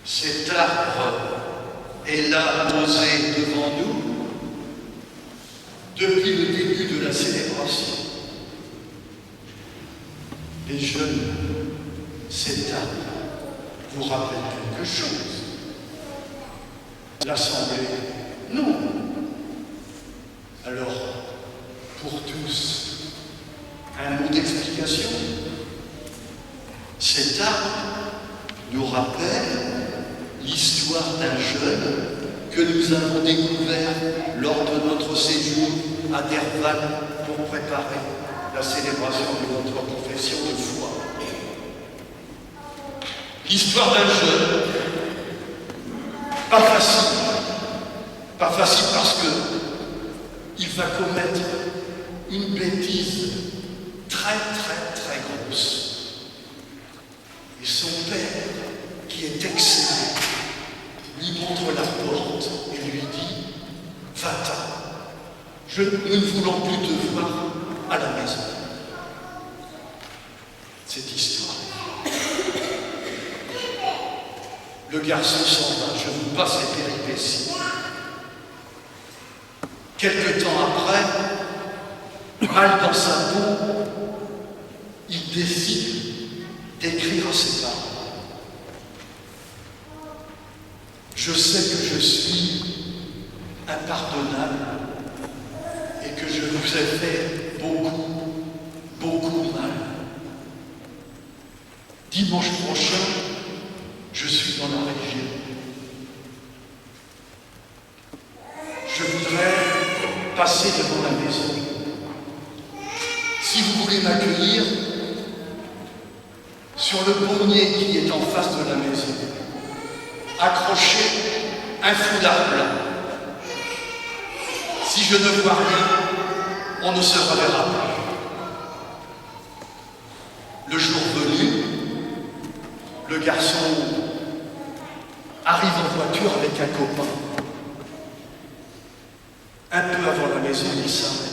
Cet arbre est là posé devant nous depuis le début de la célébration. Les jeunes, cet arbre vous rappelle quelque chose. L'Assemblée, non. Alors, pour tous, un mot d'explication. Cet arbre nous rappelle l'histoire d'un jeune que nous avons découvert lors de notre séjour à Derval pour préparer la célébration de notre confession de foi. L'histoire d'un jeune, pas facile parce que il va commettre une bêtise très grosse. Et son père, qui est excellent, lui montre la porte et lui dit « Va-t'en, nous ne voulons plus te voir à la maison. » Cette histoire. Le garçon s'en va, je vous passe les péripéties. Quelque temps après, mal dans sa peau, il décide d'écrire à ses parents. Je sais que je suis impardonnable et que je vous ai fait beaucoup mal. Dimanche prochain, je suis dans la région. Je voudrais passer devant la maison. Si vous voulez m'accueillir, sur le pommier qui est en face de la maison, accrochez un foulard blanc. Si je ne vois rien, on ne se reverra pas. Le jour venu, le garçon arrive en voiture avec un copain. Un peu avant la maison, il s'arrête.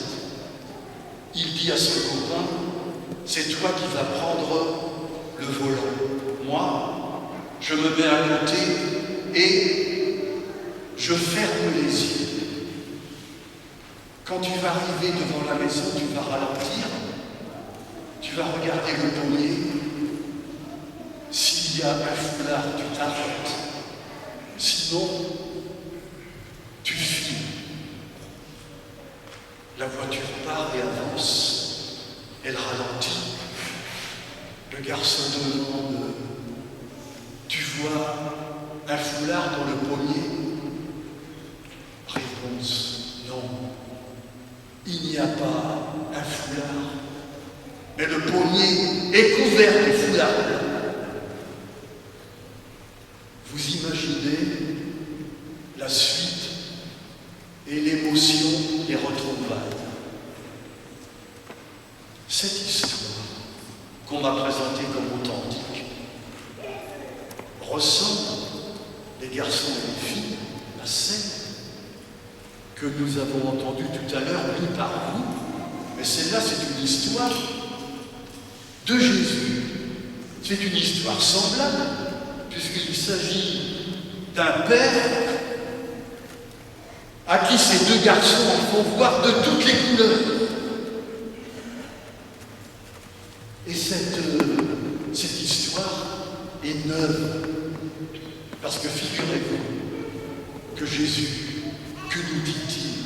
Il dit à son copain, c'est toi qui vas prendre le volant. Moi, je me mets à côté et je ferme les yeux. Quand tu vas arriver devant la maison, tu vas ralentir, tu vas regarder le pommier. S'il y a un foulard, tu t'arrêtes. Sinon, tu files. La voiture part et avance. Elle ralentit. Le garçon demande « Tu vois un foulard dans le pommier ?» Réponse « Non, il n'y a pas un foulard, mais le pommier est couvert de foulards. » Vous imaginez la suite et l'émotion des retrouvailles. Cette histoire qu'on m'a présentée comme authentique ressemble, les garçons et les filles, à celle que nous avons entendue tout à l'heure, lue par vous. Mais celle-là, c'est une histoire de Jésus. C'est une histoire semblable, puisqu'il s'agit d'un père à qui ces deux garçons en font voir de toutes les couleurs. Et cette histoire est neuve, parce que figurez-vous que Jésus, que nous dit-il,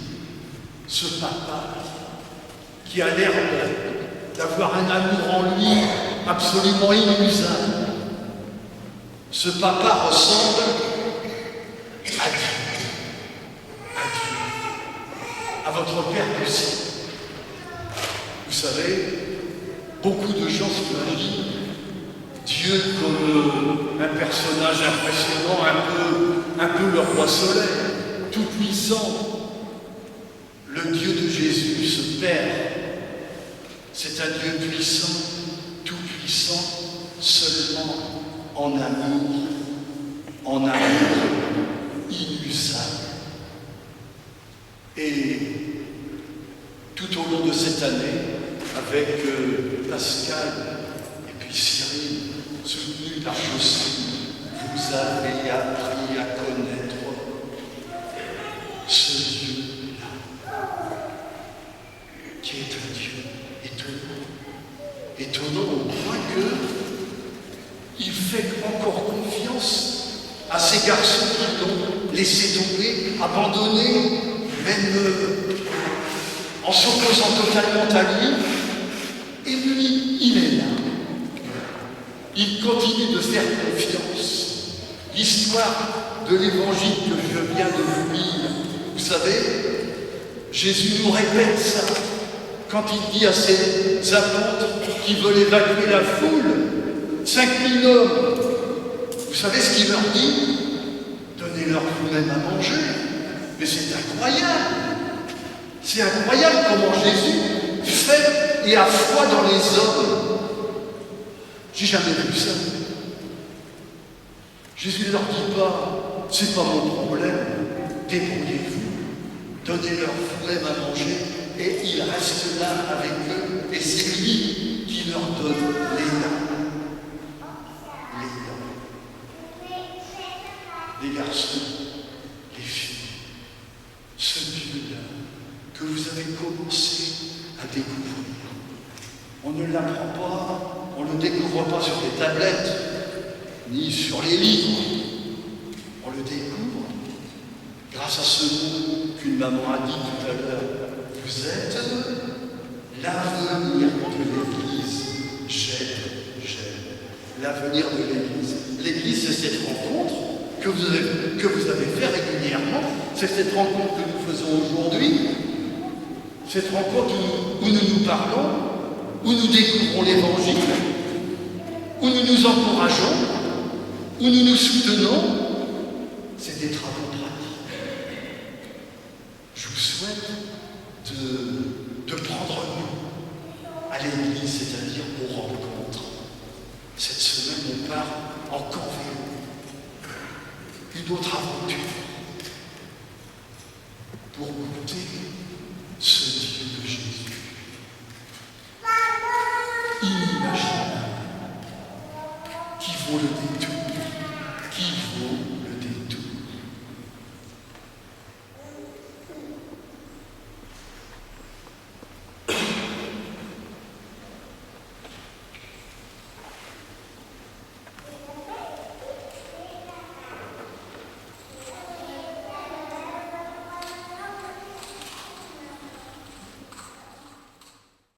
ce papa qui a l'air d'avoir un amour en lui absolument inépuisable, ce papa ressemble à Dieu, à votre Père du ciel. Vous savez, beaucoup de gens s'imaginent Dieu comme un personnage impressionnant, un peu le roi soleil, tout puissant. Le Dieu de Jésus, ce Père, c'est un Dieu puissant, tout puissant, seulement en amour inusable. Et tout au long de cette année, avec Pascal et puis Cyril, soutenu par Jocelyne, vous vous avez appris à connaître ce Dieu-là, qui est un Dieu étonnant. Étonnant au point qu'il fait encore confiance à ces garçons qui l'ont laissé tomber, abandonné, même en s'opposant totalement à lui. Et lui, il est là. Il continue de faire confiance. L'histoire de l'évangile que je viens de vous lire, vous savez, Jésus nous répète ça quand il dit à ses apôtres qui veulent évacuer la foule, 5000 hommes. Vous savez ce qu'il leur dit? Donnez-leur vous-même à manger. Mais c'est incroyable. C'est incroyable comment Jésus fait et a foi dans les hommes. J'ai jamais vu ça. Jésus ne leur dit pas, c'est pas mon problème, débrouillez-vous, donnez-leur vous-même à manger, et il reste là avec eux, et c'est lui qui leur donne les dents. Les garçons, les filles, ce Dieu-là que vous avez commencé à découvrir. On ne l'apprend pas, on ne le découvre pas sur les tablettes, ni sur les livres. On le découvre grâce à ce mot qu'une maman a dit tout à l'heure. Vous êtes l'avenir de l'Église. J'aime. L'avenir de l'Église. L'Église, c'est cette rencontre que vous avez fait régulièrement. C'est cette rencontre que nous faisons aujourd'hui. Cette rencontre où nous nous parlons, où nous découvrons l'Évangile, où nous nous encourageons, où nous nous soutenons. C'est des travaux pratiques. Je vous souhaite de prendre goût à l'Église, c'est-à-dire aux rencontres. Cette semaine, on part en Corvéo. Une autre aventure pour goûter ce Dieu de Jésus. Inimaginable, qui vaut le détour.